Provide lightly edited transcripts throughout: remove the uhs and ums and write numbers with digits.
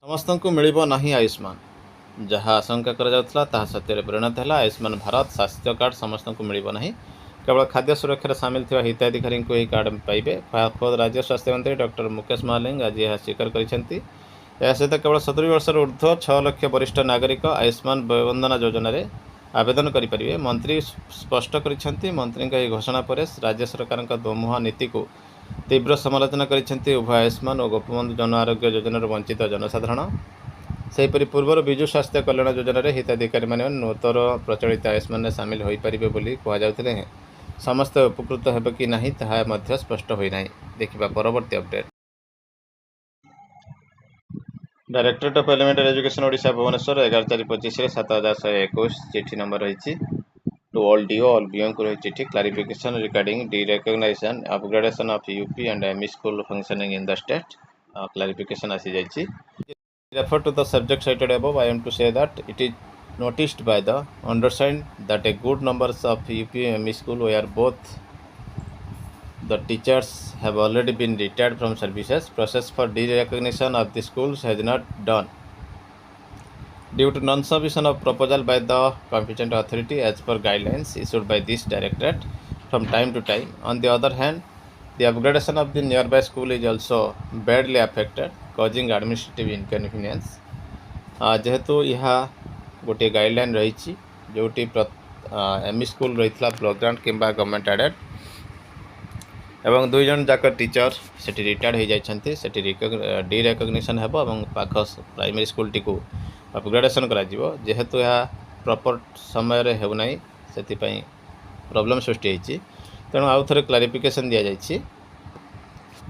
ସମସ୍ତଙ୍କୁ ମିଳିବ ନାହିଁ ଆୟୁଷ୍ମାନ। ଯାହା ଆଶଙ୍କା କରାଯାଉଥିଲା ତାହା ସତ୍ୟରେ ପରିଣତ ହେଲା। ଆୟୁଷ୍ମାନ ଭାରତ ସ୍ୱାସ୍ଥ୍ୟ କାର୍ଡ଼ ସମସ୍ତଙ୍କୁ ମିଳିବ ନାହିଁ। କେବଳ ଖାଦ୍ୟ ସୁରକ୍ଷାରେ ସାମିଲ ଥିବା ହିତାଧିକାରୀଙ୍କୁ ଏହି କାର୍ଡ଼ ପାଇବେ। ଖୋଦ୍ ରାଜ୍ୟ ସ୍ୱାସ୍ଥ୍ୟମନ୍ତ୍ରୀ ଡକ୍ଟର ମୁକେଶ ମହାଲିଙ୍ଗ ଆଜି ଏହା ସ୍ୱୀକାର କରିଛନ୍ତି। ଏହା ସହିତ କେବଳ 70 ବର୍ଷରୁ ଉର୍ଦ୍ଧ୍ୱ 6 ଲକ୍ଷ ବରିଷ୍ଠ ନାଗରିକ ଆୟୁଷ୍ମାନ ବୟବନ୍ଦନା ଯୋଜନାରେ ଆବେଦନ କରିପାରିବେ। ମନ୍ତ୍ରୀ ସ୍ପଷ୍ଟ କରିଛନ୍ତି। ମନ୍ତ୍ରୀଙ୍କ ଏହି ଘୋଷଣା ପରେ ରାଜ୍ୟ ସରକାରଙ୍କ ଦୋମୁହାଁ ନୀତିକୁ ତୀବ୍ର ସମାଲୋଚନା କରିଛନ୍ତି ଉଭୟ ଆୟୁଷ୍ମାନ ଓ ଗୋପବନ୍ଧୁ ଜନ ଆରୋଗ୍ୟ ଯୋଜନାରୁ ବଞ୍ଚିତ ଜନସାଧାରଣ। ସେହିପରି ପୂର୍ବରୁ ବିଜୁ ସ୍ୱାସ୍ଥ୍ୟ କଲ୍ୟାଣ ଯୋଜନାରେ ହିତାଧିକାରୀମାନେ ନୂତନ ପ୍ରଚଳିତ ଆୟୁଷ୍ମାନରେ ସାମିଲ ହୋଇପାରିବେ ବୋଲି କୁହାଯାଉଥିଲେ ହେଁ ସମସ୍ତେ ଉପକୃତ ହେବେ କି ନାହିଁ ତାହା ମଧ୍ୟ ସ୍ପଷ୍ଟ ହୋଇନାହିଁ। ଦେଖିବା ପରବର୍ତ୍ତୀ update. Directorate of elementary education Odisha Bhubaneswar 11/4/25 7121 ଚିଠି ନମ୍ବର ରହିଛି। ଟୁ ଅଲ୍ DO ଅଲ୍ BOଙ୍କୁ ରହିଛି ଚିଠି। Clarification regarding derecognisation upgradation of UP and ME school functioning in the state. Clarification ଆସିଯାଇଛି। Refer to the subject cited above. I am to say that it is noticed by the undersigned that a good numbers of UP and ME school where both the teachers have already been retired from services. Process for derecognition of the schools has not done due to non-submission of proposal by the competent authority as per guidelines issued by this directorate from time to time. On the other hand, the upgradation of the nearby school is also badly affected, causing administrative inconvenience. जेहेतु यह गोटे guideline रही जोटी ME school रही block grant किंबा government aided एवं 2 जन जाक teacher से रिटायर्ड हो जाती से डिरेकग्निशन हो पाख प्राइमरी स्कूल टी अपग्रेडेशन करेतु यह प्रॉपर समय होना से प्रॉब्लम सृष्टि होती तेणु आउ थे क्लारिफिकेशन दि जाए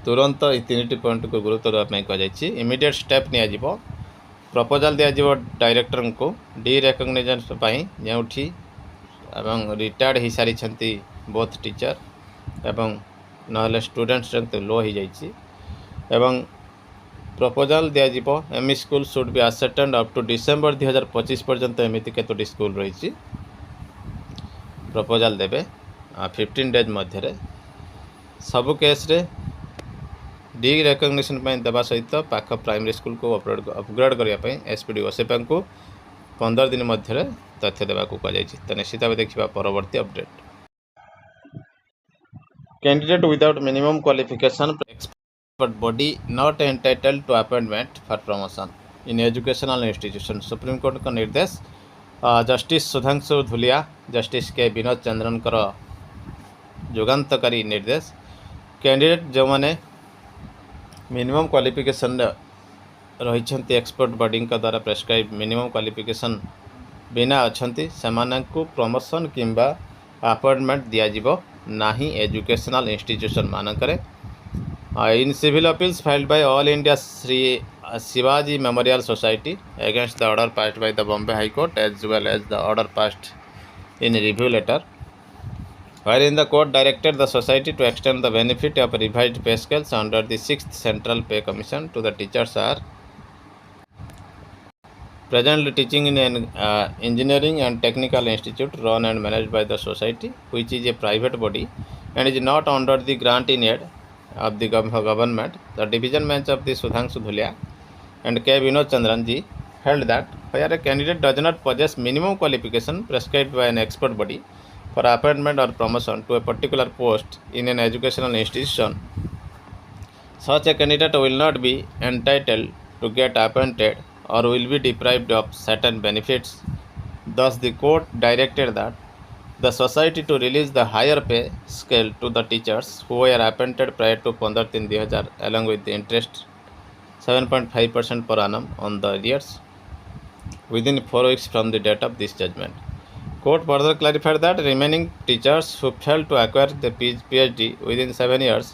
तुरंत ये 3टी पॉइंट को गुरुत्व देवाई कहुई। इमिडिएट स्टेप नि प्रपोजाल दिज्व डायरेक्टर को डिरेकग्निशन जो रिटायर्ड हो सारी बोथ टीचर एवं नहले स्टूडेंट स्ट्रेंथ लो हो जाइए एवं proposal this ME school should be accepted up to December 2025 पर्यंत एमती केतोटी स्कूल रही प्रपोजाल देवे 15 डेज मध्य सबु केस रे डिरेकग्निशन देवा सहित पाख प्राइमरी स्कूल को अपग्रेड करने SPD ओसेपा को 15 दिन मध्य तथ्य देवा कहुई। तो निश्चित भाव देखा परवर्ती update. Candidate without minimum qualification expert body not entitled to appointment for promotion in educational institution। Supreme court का निर्देश। जस्टिस सुधांशु धुलिया जस्टिस के विनोद चंद्रन जुगान्तकारी निर्देश। कैंडिडेट जो मैंने मिनिमम क्वालिफिकेशन रही एक्सपर्ट बॉडी द्वारा प्रेस्क्राइब मिनिमम क्वालिफिकेशन बिना अच्छा से प्रमोशन किंबा अपॉइंटमेंट दिज्व नहीं एजुकेशनल इंस्टीट्यूशन मानक। In civil appeals filed by all India Shri Shivaji memorial society against the order passed by the Bombay high court as well as the order passed in review letter wherein the court directed the society to extend the benefit of revised pay scales under the 6th Central Pay Commission to the teachers are presently teaching in an engineering and technical institute run and managed by the society, which is a private body and is not under the grant in aid of the government. The division bench of the Sudhanshu Dhulia and K. Vinod Chandran ji held that where a candidate does not possess minimum qualification prescribed by an expert body for appointment or promotion to a particular post in an educational institution, such a candidate will not be entitled to get appointed or will be deprived of certain benefits. Thus, the court directed that the society to release the higher pay scale to the teachers who were appointed prior to 15/3/2000 along with the interest 7.5% per annum on the arrears within 4 weeks from the date of this judgment. Court further clarified that remaining teachers who fail to acquire the PhD within 7 years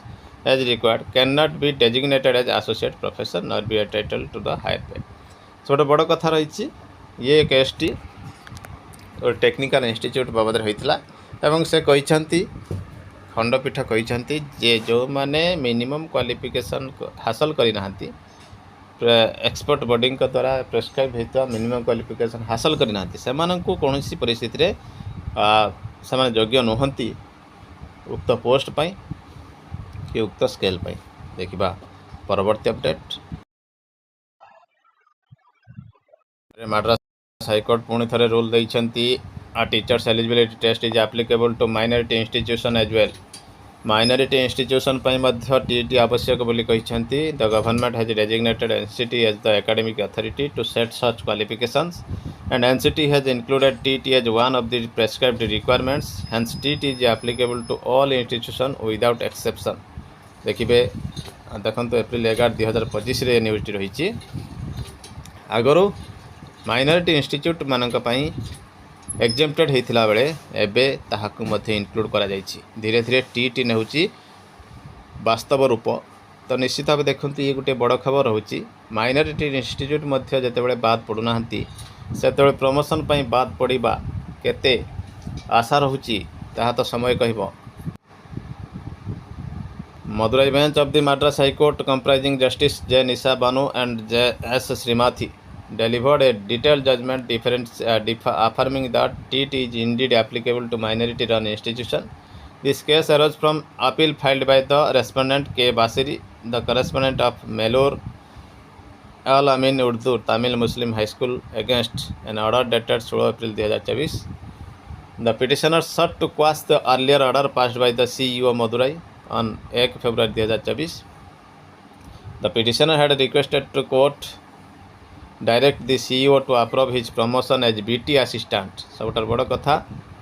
as required cannot be designated as associate professor nor be entitled to the higher pay. So बड़ कथा रही ये case T technical institute बाबद होता एवं से कहते खंडपीठ कहते जे जो माने मिनिमम क्वालिफिकेशन हासिल करना एक्सपर्ट बॉडी द्वारा प्रेस्क्राइब होता मिनिमम क्वालिफिकेशन हासिल करना से कौन परिस्थिति रे से योग्य नुहति उक्त पोस्ट कि उक्त स्केल देखा परवर्ती अपडेट। Madras High Court पुणी थे rule देइछंती a teachers eligibility test is applicable to minority institution as well. Minority institution ପାଇଁ ମଧ୍ୟ TET आवश्यक ବୋଲି କହିଛନ୍ତି. The government has designated NCT as the academic authority to set such qualifications and NCT has included TET as one of the prescribed requirements. Hence TET is applicable to all institutions without exception. देखिए देखो April 11 2025 रे news रही आगरू minority institute मानक पई exempted होता बेले एबे ताहाकु मध्य include करा जाइछि. धीरे धीरे टीटी नेउछि वास्तव रूप. तो निश्चित भाव देखते ये गोटे बड़ खबर होची माइनॉरिटी इंस्टीट्यूट मध्य जेतेबेले बाद पड़ुना सेतेबेले प्रमोशन पई बाद पड़िबा केते आशा रहुची ताहा तो समय कहबो. Madurai bench of the Madras High Court comprising Justice J. Nisha Banu and J. S. Srimathi delivered a detailed judgment affirming that TET is indeed applicable to minority-run institution. This case arose from appeal filed by the respondent K. Basiri, the correspondent of Melur Al Amin Urdu Tamil Muslim High School against an order dated 16 April 2024. The petitioner sought to quash the earlier order passed by the CEO Madurai on 1 February 2024. The petitioner had requested to court direct the CEO to approve his promotion as BT assistant. सबुठार बड़ कथा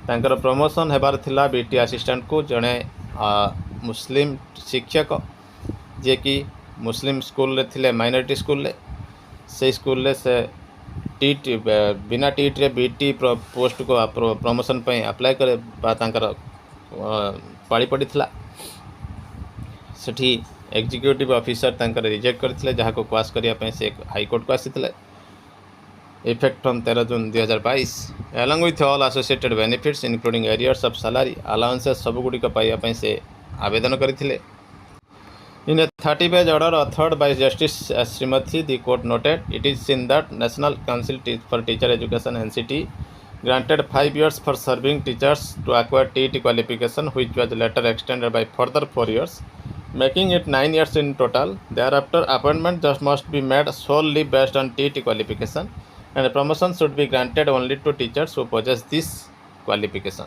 तांकर promotion हेबार थिला BT assistant को जड़े मुस्लिम शिक्षक जे कि मुस्लिम school रे थिले माइनॉरिटी स्कूल रे से स्कूल रे से टीटी बिना टीटी रे BT पोस्ट को प्रमोशन पे अप्लाई करे तांकर पाड़ी पड़ी थिला. सेठी एग्जीक्यूटिव ऑफिसर तांकर रिजेक्ट करथिले जहा को क्वाश करिया पे से हाई कोर्ट को आसीथिले effect from 13 June 2022 along with all associated benefits including arrears of salary allowances सब गुडी को पाइया पे से आवेदन करथिले. In a 30-page order authored by Justice Srimathi, the court noted it is seen that National Council for Teacher Education NCT granted 5 years for serving teachers to acquire TET qualification, which was later extended by further 4 years, making it 9 years in total. Thereafter, appointment just must be made solely based on TET qualification, and promotion should be granted only to teachers who possess this qualification.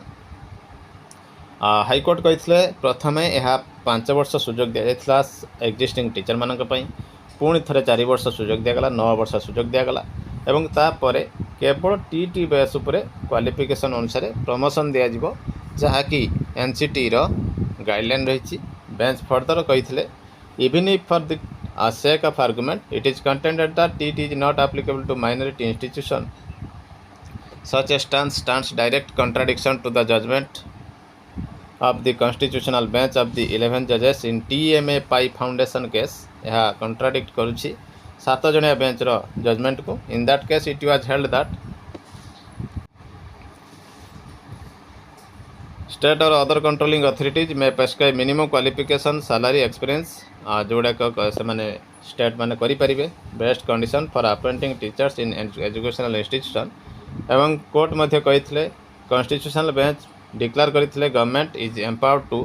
High court कहते प्रथम यह 5 वर्ष सुजोग दि जाता existing teacher मान पुणी थे 4 वर्ष सुजोग दिगला 9 वर्ष सुजोग दिगला एवं तापर केवल टीटी बेस उपर क्वालिफिकेशन अनुसार प्रमोशन दिज्व जहाँकि एनसीटी रो गाइडलाइन रही. बेंच फर्दर कहते even if for the sake of argument it is contended that TT is not applicable to minority institution such a stands direct contradiction to the judgment of the constitutional bench of the 11 judges in TMA Pi Foundation case. यह contradict करुछि 7 जणिया bench रो judgement को. In that case it was held that state or other controlling authorities may prescribe minimum qualification salary experience जोड़ा से माने state माने करि परिबे best condition for appointing teachers in educational institution. एवं court मध्ये कहितले कॉन्स्टिट्यूशनल बेंच declare करथिले government is empowered to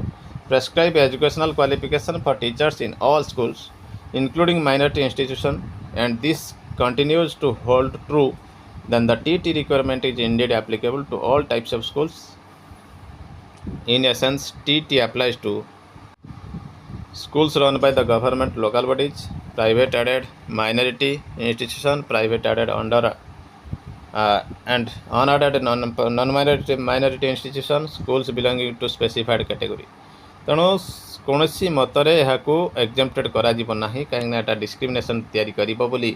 prescribe educational qualification for teachers in all schools including minority institution and this continues to hold true then the TET requirement is indeed applicable to all types of schools. In essence, TET applies to schools run by the government, local bodies, private aided minority institution, private aided under and unaided non-minority institution, schools belonging to specified category. तेणु कौन मतरे यहाँ exempted करा कहीं discrimination तैयारी करिबो बोली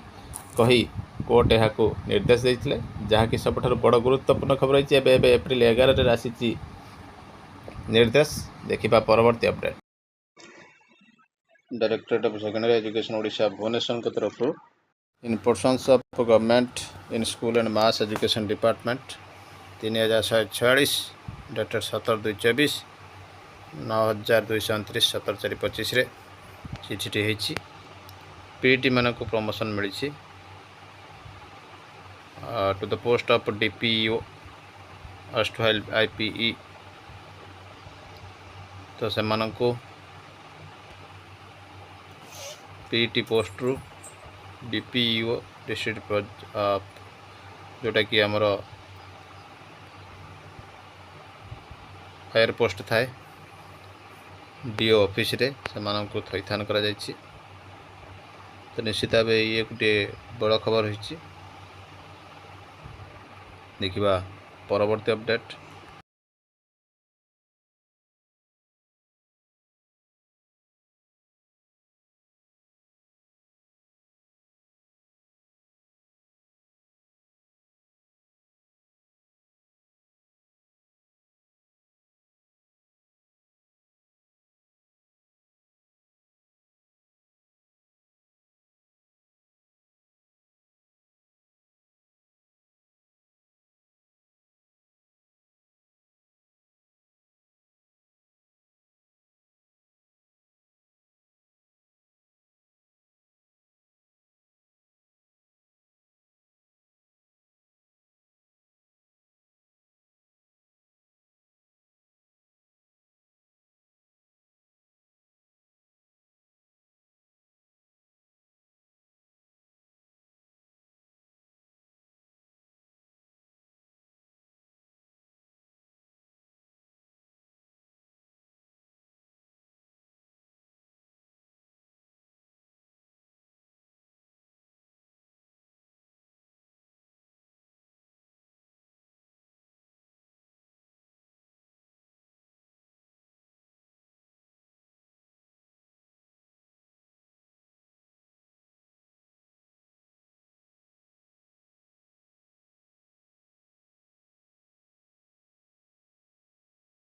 कही कोर्ट यहाँ निर्देश देते जहाँकि सबुठार बड़ गुरुत्वपूर्ण खबर रही एप्रिल 11 आसी निर्देश. देखा परवर्ती update. Directorate of secondary education Odisha Bhubaneswar तरफ in portions of government in school and mass education department 3146 dated 17/2/24 9229 17/4/25 रे चिठी होती. पीटी मान को प्रमोशन मिली to the post of DPEO अस्टवाइल IPE. तो से मानक पीटी पोस्ट रू DPEO डिस्ट्रिक्ट जोटा कि आमर फायर पोस्ट थाए डीओ ऑफिस रे से थैथान करा जायछि। तो निश्चित भाव ये गोटे बड़ खबर होइछि। देखिबा परवर्ती अपडेट।